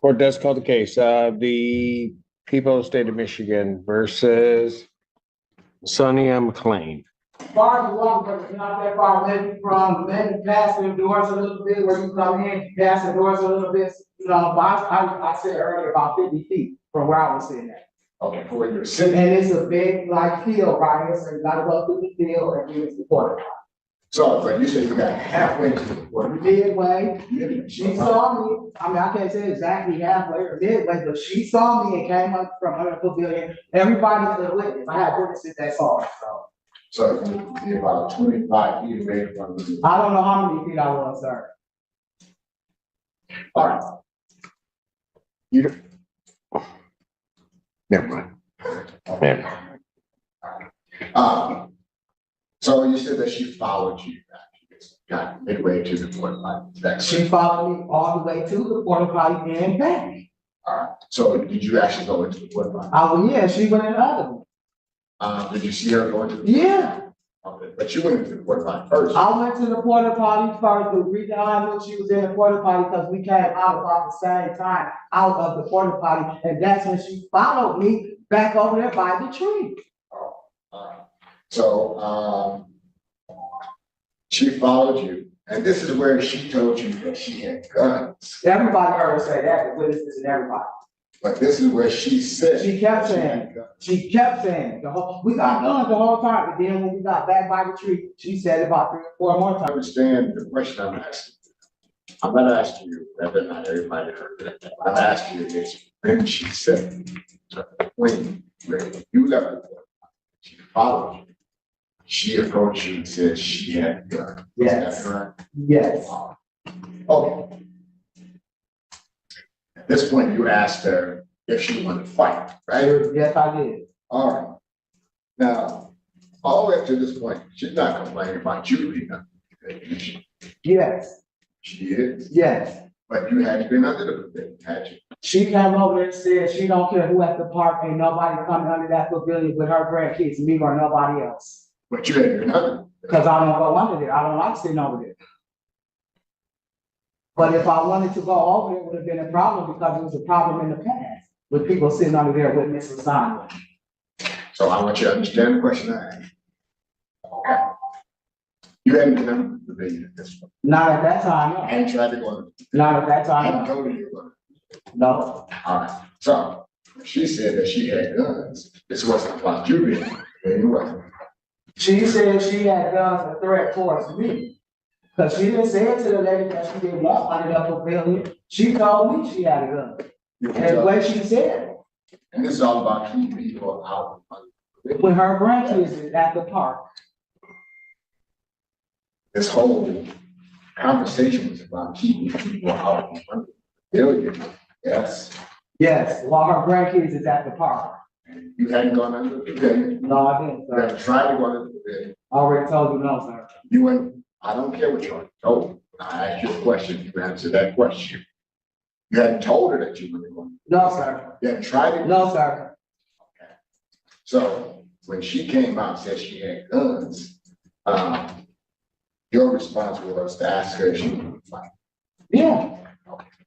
Court does call the case. The people of the state of Michigan versus Sonny M. McLean. Far as walk, but it's not that far. Maybe from maybe past the doors a little bit, where you come in, past the doors a little bit. You know, I said earlier about 50 feet from where I was sitting at. Okay, for where you're sitting. And it's a big like field right here, so you gotta go through the field and use the porta. So, but you said you got halfway to the porta. Midway, she saw me. I mean, I can't say exactly halfway or midway, but she saw me and came up from under the pavilion. Everybody's a witness. I had witnesses that saw it, so. So you're about 25 feet away from the. I don't know how many feet I was, sir. All right. You don't. Never mind. Never mind. So you said that she followed you back, got midway to the porta potty. She followed me all the way to the porta potty and back. All right. So did you actually go into the porta potty? Oh, yeah, she went in the other one. Did you see her going to the? Yeah. Okay, but you went into the porta potty first. I went to the porta potty first. The reason I knew she was in the porta potty because we came out about the same time out of the porta potty, and that's when she followed me back over there by the tree. Oh, all right. So she followed you, and this is where she told you that she had guns. Everybody heard her say that, the witnesses and everybody. But this is where she said. She kept saying, we got guns the whole time, and then when we got back by the tree, she said it about 3 or 4 more I times. understand the question I'm asking. I'm not asking you whether or not everybody heard it. I'm asking you this, when she said, when you left the porta, she followed you. She approached you and said she had a gun. Yes. Is that correct? Yes. Okay. At this point, you asked her if she wanted to fight, right? Yes, I did. All right. Now, all the way up to this point, she's not complaining about you being under the pavilion. Yes. She is, Yes. but you hadn't been under the pavilion, had you? She came over there and said she don't care who at the park, ain't nobody coming under that pavilion with her grandkids, me or nobody else. But you hadn't been under. Cause I don't go under there. I don't like sitting over there. But if I wanted to go over there, it would have been a problem because it was a problem in the past with people sitting under there with Mrs. Simon. So I want you to understand the question I asked. Okay. You hadn't been under the pavilion at this point. Not at that time, no. And tried to go under. Not at that I time, hadn't no. told you you were under. No. All right. So she said that she had guns. This wasn't about you being under the pavilion, was it? She said she had guns, a threat towards me. Cause she didn't say it to the lady that she didn't want under the pavilion. She told me she had a gun. And what she said, And this is all about keeping people out. when her grandkids is at the park. This whole conversation was about keeping people out. Of the pavilion. Yes. Yes, while her grandkids is at the park. And you hadn't gone under the pavilion. No, I didn't, You sir. hadn't tried to go under the pavilion. I already told you no, sir. You went, I don't care what you already told. I asked you a question, you answered that question. You hadn't told her that you were going. No, sir. You hadn't tried it? No, sir. Okay. So when she came out and said she had guns, your response was to ask her if she wanted to fight. Yeah,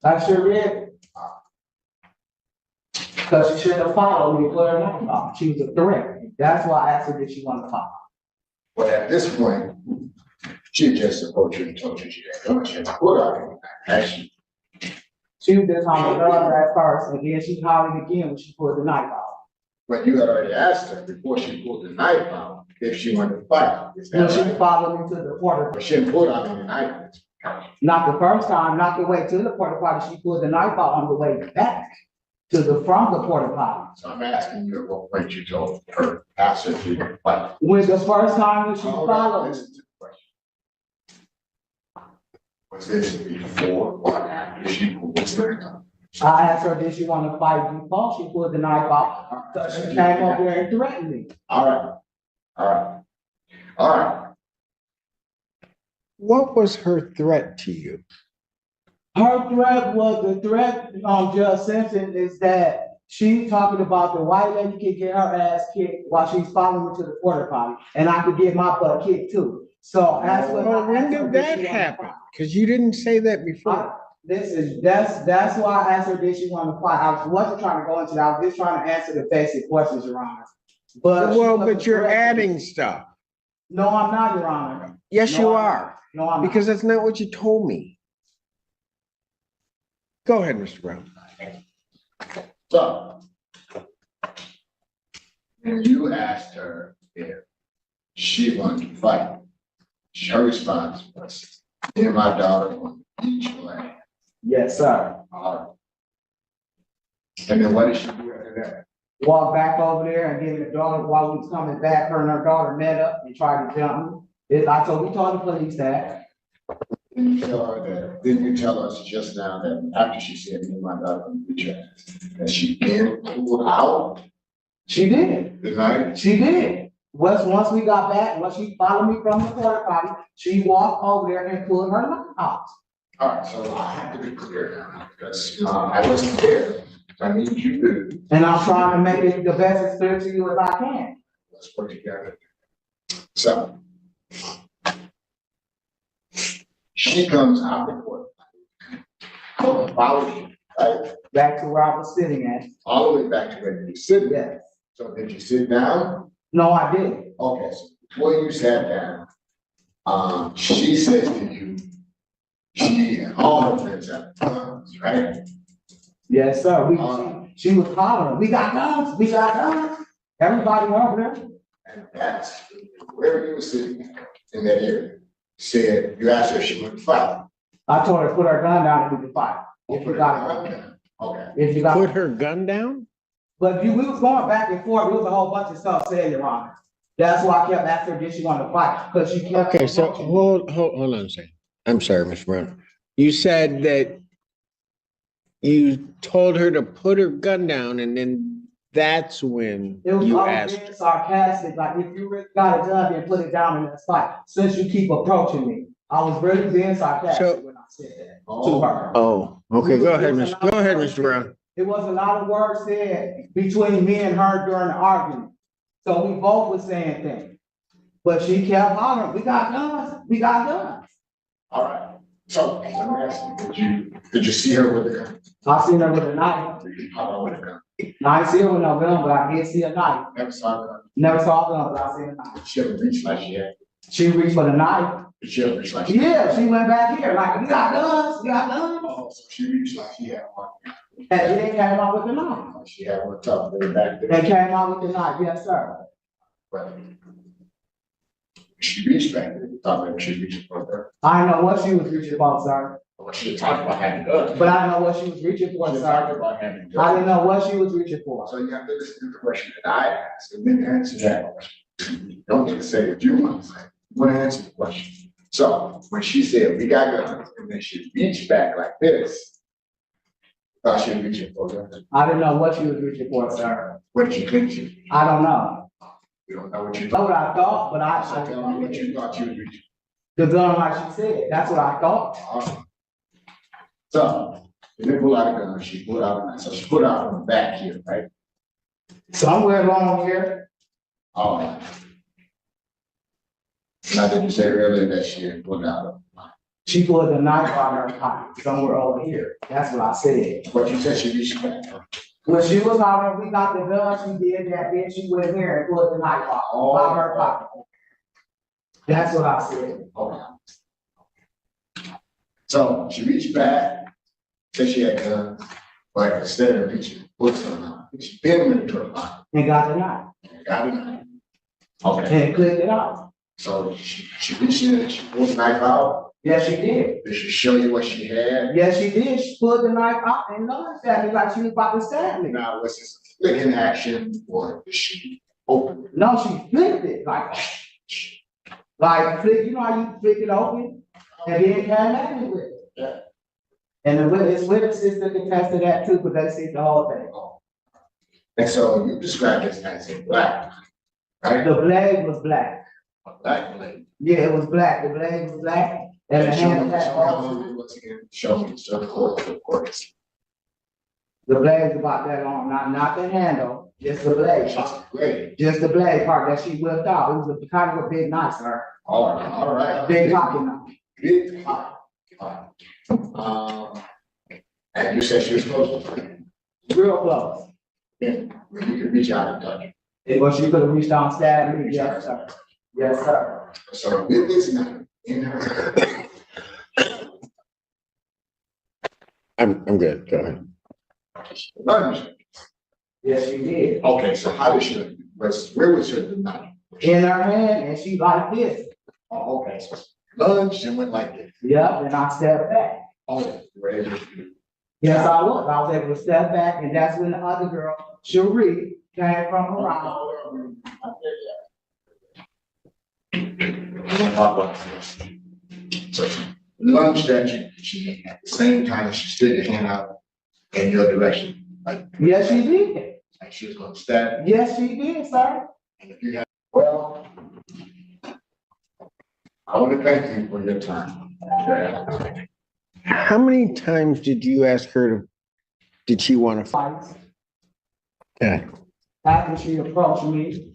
I sure did. Cause she shouldn't have followed me, put her name on. She was a threat. That's why I asked her if she wanted to follow. But at this point, she just approached you and told you she had guns. She had put out actually. She was just hollering at first, and then she hollered again when she pulled the knife out. But you had already asked her before she pulled the knife out if she wanted to fight. Is When that she right? followed me to the porta, But she didn't pull out any knife. not the first time, not the way to the porta potty, she pulled the knife out on the way back to the, from the porta potty. So I'm asking you at what point you told her, asked her if she wanted to fight. When the first time when she Hold on, followed me, listen to the question. Was this before or after she pulled the knife out? I asked her, did she want to fight before she pulled the knife out? So she came over there and threatened me. All right, all right, all right. What was her threat to you? Her threat was, the threat, Judge Simpson, is that she's talking about the white lady could get her ass kicked while she's following me to the porta potty, and I could get my butt kicked too. So that's what. Well, when did that happen? Because you didn't say that before. That's why I asked her, did she want to fight? I wasn't trying to go into that, I was just trying to answer the basic questions, Your Honor. But. she Well, wasn't but you're correct. adding stuff. No, I'm not, Your Honor. Yes, No, you I'm are, not. No, I'm not. because that's not what you told me. Go ahead, Mr. Brown. So, when you asked her if she wanted to fight, her response was, me and my daughter want to beat your ass. Yes, sir. And then what did she do after that? Walked back over there and gave the daughter, while we was coming back, her and her daughter met up and tried to jump me. We told the police that. Didn't you tell her that, didn't you tell us just now that after she said, me and my daughter want to beat your ass, that she then pulled out She did. the knife? She did. Once we got back, once she followed me from the porta potty, she walked over there and pulled her knife out. All right, so I have to be clear now, because I wasn't there. I need you to, And I'm trying to make it the best as clear to you as I can. let's work together. So, she comes out the court. Follow you, right? Back to where I was sitting at. All the way back to where you sit. Yes. So did you sit down? No, I didn't. Okay, so before you sat down, she says to you, she and all her friends have guns, right? Yes, sir. She was hollering, we got guns, we got guns. Everybody over there. And that's where you were sitting in that area. Said, you asked her if she would fight. I told her, put her gun down and we could fight. If you Put got her it. down. Okay. If you got Put it. her gun down? But we was going back and forth. There was a whole bunch of stuff said, Your Honor. That's why I kept asking her, did she want to fight? Because she kept. Okay, so hold on a second. I'm sorry, Mr. Brown. You said that you told her to put her gun down, and then that's when It was you all asked. being sarcastic, like if you really got a gun, then put it down and let's fight. Since you keep approaching me, I was really being sarcastic when I said that to her. Oh, okay, go ahead, Mr. Brown. It was a lot of words said between me and her during the argument. So we both were saying things. But she kept hollering, we got guns, we got guns. All right. So let me ask you, did you see her with the gun? I seen her with a knife. How with a gun? I ain't see her with no gun, but I did see a knife. Never saw a gun. Never saw a gun, but I seen a knife. She ever reached like she had? She reached for the knife. Did she ever reach like she had? Yeah, she went back here, like, we got guns, we got guns. Oh, so she reached like she had one. And then came out with the knife. She had one tough way back there. And came out with the knife, yes, sir. But she reached back there, you thought maybe she reached for her. I didn't know what she was reaching for, sir. Well, she talked about having guns. But I didn't know what she was reaching for, She talked sir. about having I guns. didn't know what she was reaching for. So you have to listen to the question that I asked and then answer that question. You don't need to say what you want to say. You want to answer the question. So when she said, we got guns, and then she reached back like this, thought she was reaching for guns. I didn't know what she was reaching for, sir. What did you think she was reaching? I don't know. You don't know what you I know thought. what I thought, but So tell me what you thought she was reaching. the gun, like she said, that's what I thought. for. So, she didn't pull out a gun, she pulled out a knife. So she pulled out from the back here, right? Somewhere along here, All right. Now, did you say earlier that she had pulled out a knife? she pulled the knife out of her pocket, somewhere over here. That's what I said. But you said she reached back. When she was hollering, we got the gun, she did that, then she went here and pulled the knife out of her pocket. That's what I said. Okay. So she reached back, said she had guns, but instead of reaching, what's her knife? She bent into her pocket And got the knife, and got a knife. Okay, and clicked it out. so she reached in and she pulled the knife out. Yes, she did. Did she show you what she had? Yes, she did. She pulled the knife out and noticed at me like she was about to stab me. Now, was this a flicking action or did she open it? No, she flipped it like flick, you know how you flick it open? And then came at me with it. Yeah. And the witnesses that contested that too, because they see the whole thing. And so you described this as a black, right? The blade was black. A black blade. Yeah, it was black. The blade was black. And the Show me, hand had show me how long it was again. Show me, show the court. the blade was about that long, not the handle, just the blade. Just a blade. Just the blade part that she whipped out. It was a kind of a big knife, sir. All right. Big pocket knife. Big pocket. All right. And you said she was close to you. real close. Yeah, you could reach out and touch her. But she could have reached down and stabbed me, yes, sir. Yes, sir. So it is not in her. I'm good, go ahead. Lunge. Yes, she did. Okay, so how did she, where was her knife? In her hand, and she like this. Oh, okay, so lunge and went like this. Yep, and I stepped back. Oh, ready. Yes, I was. I was able to step back, and that's when the other girl, Cherie, came from around. So lunge that she at the same time she stood her hand out in your direction. Like, Yes, she did. like she was gonna stab. Yes, she did, sir. And if you have, well, I want to thank you for your time. How many times did you ask her to, did she want to? Twice. Okay. After she approached me,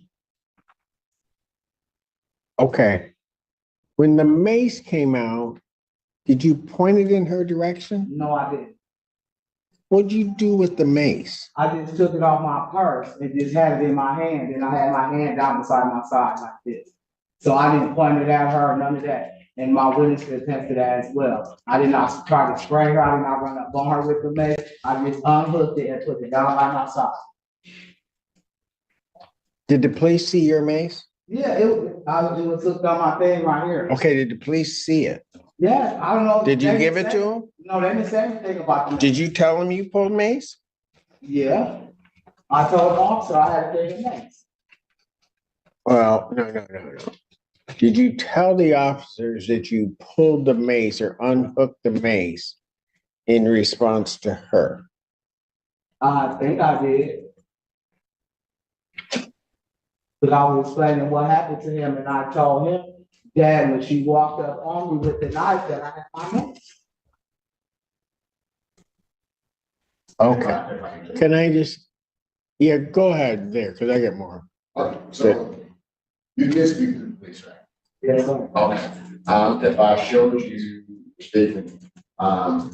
Okay. When the mace came out, did you point it in her direction? no, I didn't. What'd you do with the mace? I just took it off my purse and just had it in my hand, and I had my hand down beside my side like this. So I didn't point it at her, none of that. And my witness could attest to that as well. I did not try to spray her, I did not run up on her with the mace. I just unhooked it and put it down by my side. Did the police see your mace? Yeah, it was hooked on my thing right here. Okay, did the police see it? Yeah, I don't know. Did you They give didn't it say- to them? No, they didn't say anything about the mace. Did you tell them you pulled mace? Yeah. I told the officer I had to take the mace. Well, no. Did you tell the officers that you pulled the mace or unhooked the mace in response to her? I think I did. But I was explaining what happened to him, and I told him that when she walked up on me with the knife, that I had my mace. Okay. Can I just, yeah, go ahead there, because I get more. Okay, so you did speak to the police, right? Yes, sir. Okay, if I showed you the statement,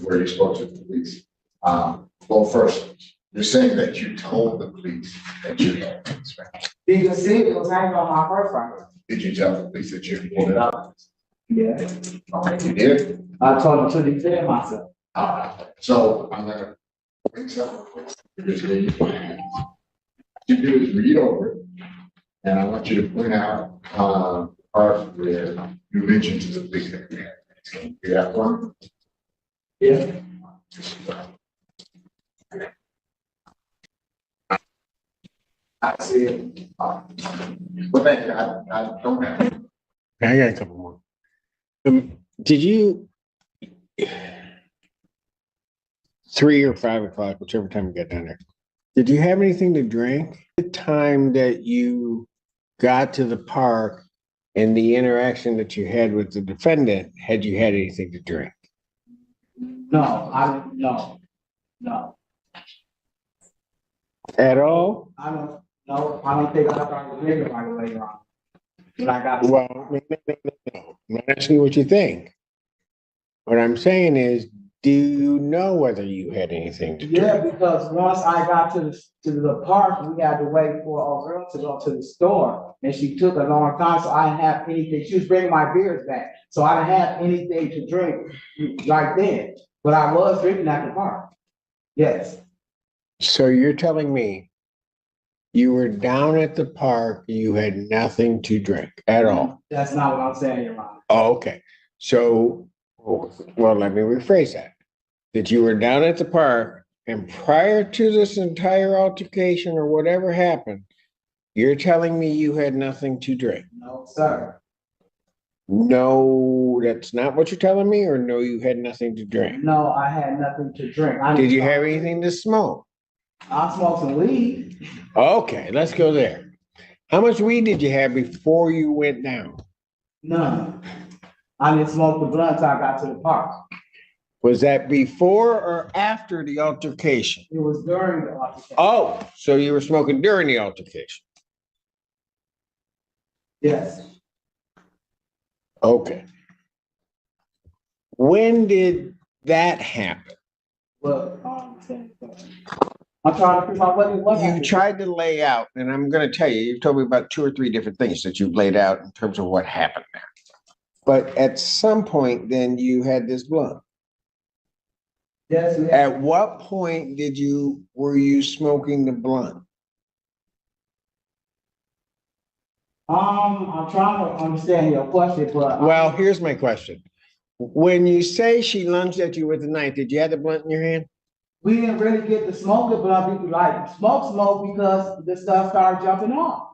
where you spoke to the police, well, first, you're saying that you told the police that you had this, right? You can see it was hanging on my purse right here. Did you tell the police that you pulled it out? Yeah. Okay, you did? I told him to defend myself. So I'm gonna bring something because you do is read over it. And I want you to point out, part where you mentioned to the police that you had. Can you do that one? Yeah. I see it. Well, thank you. I don't have it. I got a couple more. Did you 3 or 5 o'clock, whichever time you got down there, did you have anything to drink? The time that you got to the park and the interaction that you had with the defendant, had you had anything to drink? No, I didn't, no. At all? I don't think I started drinking right later on. When I got. Well, no. I'm not asking you what you think. What I'm saying is, do you know whether you had anything to drink? Yeah, because once I got to the park, we had to wait for a girl to go to the store, and she took a long time, so I didn't have anything. She was bringing my beers back, so I didn't have anything to drink right then. But I was drinking at the park. Yes. So you're telling me you were down at the park, you had nothing to drink at all? That's not what I'm saying, Your Honor. Oh, okay. So, well, let me rephrase that. That you were down at the park and prior to this entire altercation or whatever happened, you're telling me you had nothing to drink? No, sir. No, that's not what you're telling me, or no, you had nothing to drink? No, I had nothing to drink. Did you have anything to smoke? I smoked some weed. Okay, let's go there. How much weed did you have before you went down? None. I didn't smoke the blunt until I got to the park. Was that before or after the altercation? It was during the altercation. Oh, so you were smoking during the altercation? Yes. Okay. When did that happen? Well, I'm trying to figure out what it was. You tried to lay out, and I'm gonna tell you, you've told me about 2 or 3 different things that you've laid out in terms of what happened there. But at some point, then you had this blunt. Yes, ma'am. At what point were you smoking the blunt? I'm trying to understand your question, but. Well, here's my question. When you say she lunged at you with a knife, did you have the blunt in your hand? We didn't really get to smoke it, but we like smoke because the stuff started jumping off.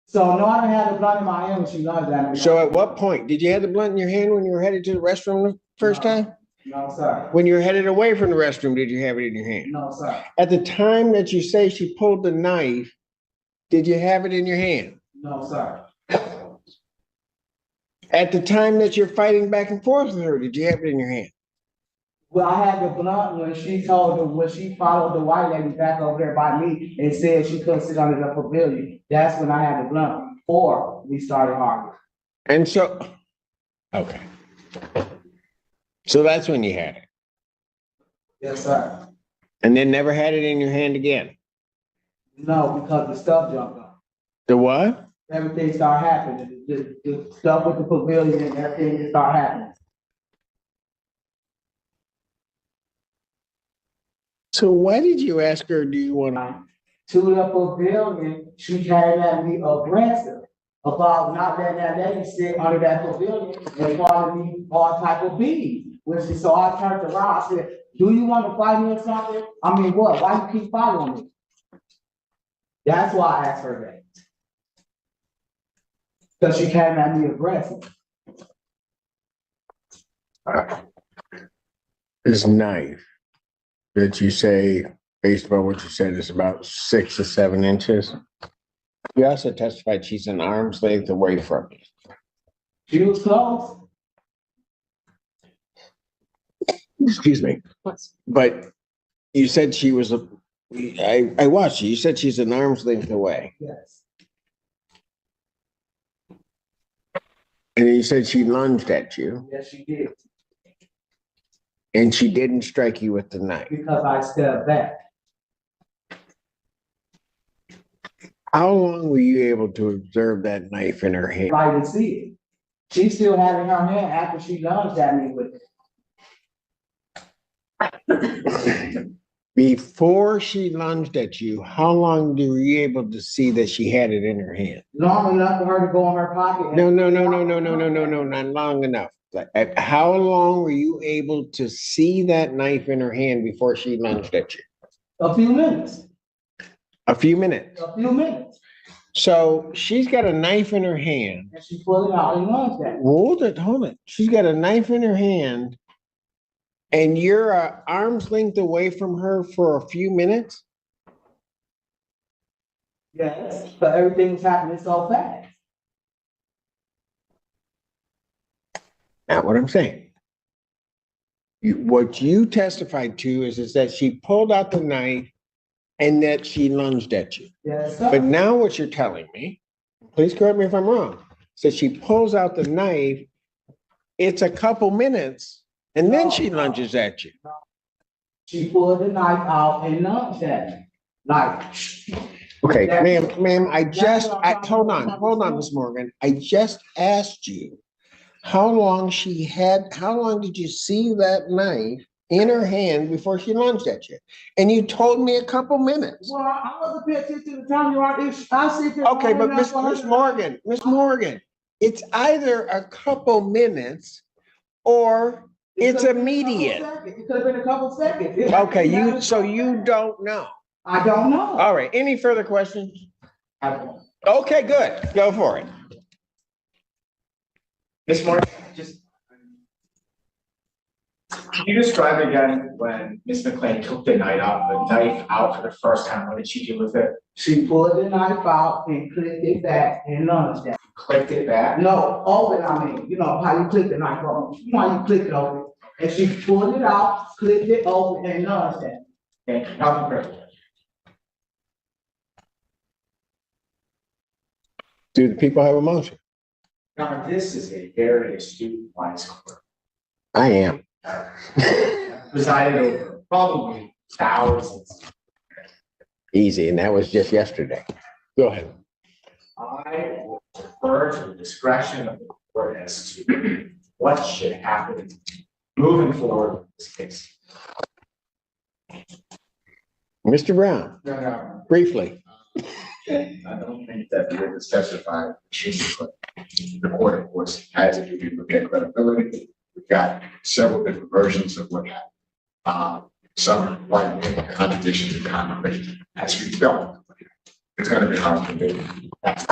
So no, I didn't have the blunt in my hand when she lunged at me. So at what point? Did you have the blunt in your hand when you were headed to the restroom the first No. time? No, sir. When you were headed away from the restroom, did you have it in your hand? No, sir. At the time that you say she pulled the knife, did you have it in your hand? No, sir. At the time that you're fighting back and forth with her, did you have it in your hand? Well, I had the blunt when she followed the white lady back over there by me and said she couldn't sit under the pavilion. That's when I had the blunt, or we started arguing. And so, okay. So that's when you had it. Yes, sir. And then never had it in your hand again. No, because the stuff jumped up. The what? Everything started happening. The stuff with the pavilion and everything just started happening. So why did you ask her, do you want to? To the pavilion, she came at me aggressive about not letting that lady sit under that pavilion and calling me all type of bees. So I turned around, I said, do you want to fight me or something? I mean, what? Why you keep following me? That's why I asked her that. Because she came at me aggressive. This knife that you say, based on what you said, is about 6 to 7 inches. You also testified she's an arm's length away from you. She was close. Excuse me. But you said she was I watched you. You said she's an arm's length away. Yes. And you said she lunged at you. Yes, she did. And she didn't strike you with the knife. Because I stepped back. How long were you able to observe that knife in her hand? I didn't see it. She still had it in her hand after she lunged at me with it. Before she lunged at you, how long were you able to see that she had it in her hand? Long enough for her to go in her pocket. No, not long enough. How long were you able to see that knife in her hand before she lunged at you? A few minutes. A few minutes. A few minutes. So she's got a knife in her hand. And she pulled it out and lunged at me. Hold it. She's got a knife in her hand. And you're an arm's length away from her for a few minutes? Yes, but everything was happening so fast. Not what I'm saying. What you testified to is that she pulled out the knife and that she lunged at you. Yes, sir. But now what you're telling me, please correct me if I'm wrong, so she pulls out the knife, it's a couple minutes, and then she lunges at you. She pulled the knife out and lunged at me. Like, Okay, ma'am, hold on, Ms. Morgan. I just asked you how long did you see that knife in her hand before she lunged at you? And you told me a couple minutes. well, I wasn't paying attention to the time you are. I see. Okay, but Miss Morgan, it's either a couple minutes or it's immediate. It could have been a couple seconds. Okay, you don't know. I don't know. All right, any further questions? I don't. Okay, good. Go for it. Ms. Morgan, can you describe again when Ms. McLean took the knife out for the first time? What did she do with it? She pulled the knife out and clicked it back and lunged at me. Clicked it back? No, open, you know how you click the knife open. You know how you click it open. And she pulled it out, clicked it open and lunged at me. Thank you. Help me correct. Do the people have a motion? Now, this is a very astute wise court. I am. Presided over probably thousands. Easy, and that was just yesterday. Go ahead. I will defer to the discretion of the court as to what should happen moving forward with this case. Mr. Brown, No, briefly. I don't think that the witness testified. The court, of course, has a duty to look at credibility. We've got several different versions of what happened. Some are quite contradictions and confirmation. As we don't, it's going to be hard to do. That's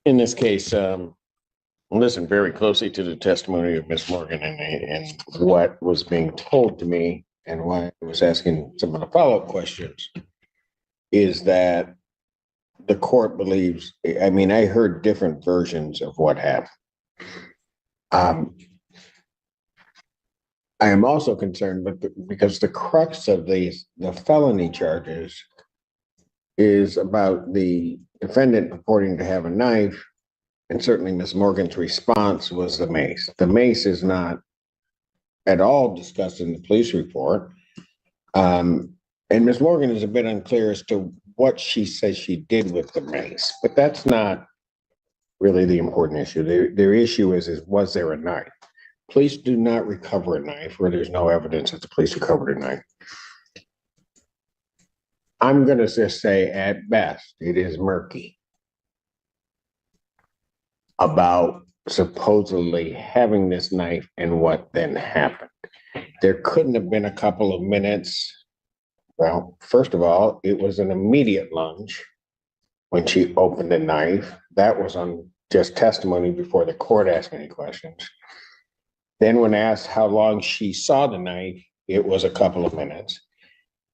In this case, listen very closely to the testimony of Ms. Morgan and what was being told to me, and why I was asking some of the follow-up questions is that the court believes, I mean, I heard different versions of what happened. I am also concerned, because the crux of the felony charges is about the defendant purporting to have a knife, and certainly Ms. Morgan's response was the mace. The mace is not at all discussed in the police report. And Ms. Morgan is a bit unclear as to what she says she did with the mace, but that's not really the important issue. Their issue is was there a knife? Police do not recover a knife where there's no evidence that the police recovered a knife. I'm going to just say at best, it is murky about supposedly having this knife and what then happened. There couldn't have been a couple of minutes. Well, first of all, it was an immediate lunge when she opened the knife. That was on just testimony before the court asked any questions. Then when asked how long she saw the knife, it was a couple of minutes.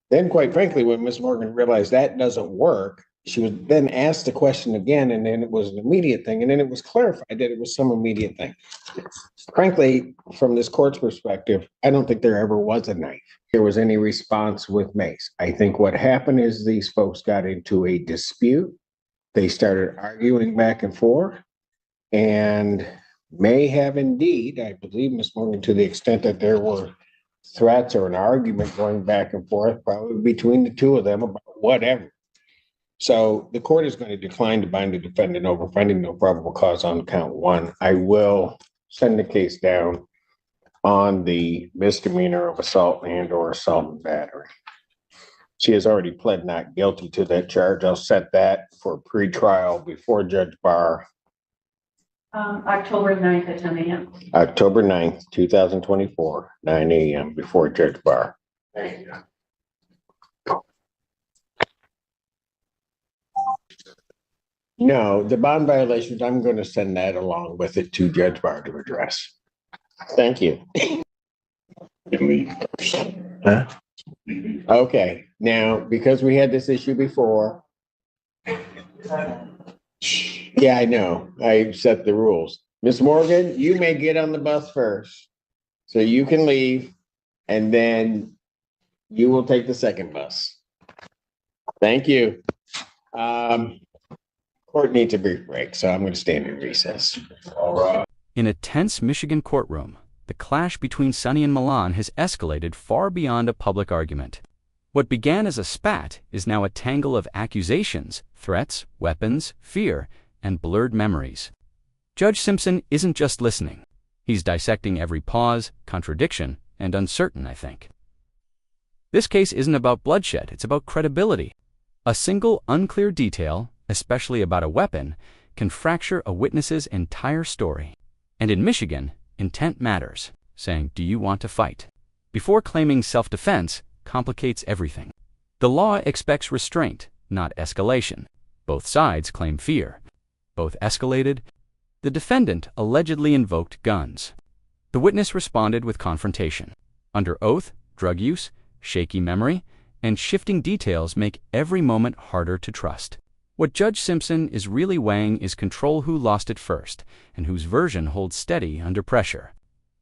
Then, quite frankly, when Ms. Morgan realized that doesn't work, she was then asked the question again, and then it was an immediate thing, and then it was clarified that it was some immediate thing. Frankly, from this court's perspective, I don't think there ever was a knife. There was any response with mace. I think what happened is these folks got into a dispute. They started arguing back and forth, and may have indeed, I believe, Ms. Morgan, to the extent that there were threats or an argument going back and forth, probably between the two of them about whatever. So the court is going to decline to bind the defendant over finding no probable cause on count one. I will send the case down on the misdemeanor of assault and or assault and battery. She has already pled not guilty to that charge. I'll set that for pretrial before Judge Barr. October 9th at 10 a.m. October 9th, 2024, 9 a.m. before Judge Barr. Thank you. No, the bond violations, I'm going to send that along with it to Judge Barr to address. Thank you. Huh? Okay, now, because we had this issue before. Yeah, I know. I set the rules. Ms. Morgan, you may get on the bus first, so you can leave, and then you will take the second bus. Thank you. Court needs a brief break, so I'm going to stand in recess. All right. In a tense Michigan courtroom, the clash between Sonny and Milan has escalated far beyond a public argument. What began as a spat is now a tangle of accusations, threats, weapons, fear, and blurred memories. Judge Simpson isn't just listening. He's dissecting every pause, contradiction, and uncertain, I think. This case isn't about bloodshed, it's about credibility. A single unclear detail, especially about a weapon, can fracture a witness's entire story. And in Michigan, intent matters, saying, "Do you want to fight?" before claiming self-defense complicates everything. The law expects restraint, not escalation. Both sides claim fear. Both escalated. The defendant allegedly invoked guns. The witness responded with confrontation. Under oath, drug use, shaky memory, and shifting details make every moment harder to trust. What Judge Simpson is really weighing is control who lost it first, and whose version holds steady under pressure.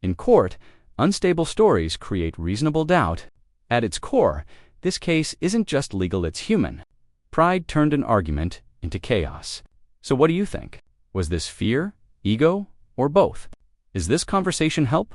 In court, unstable stories create reasonable doubt. At its core, this case isn't just legal, it's human. Pride turned an argument into chaos. So what do you think? Was this fear, ego, or both? Is this conversation help?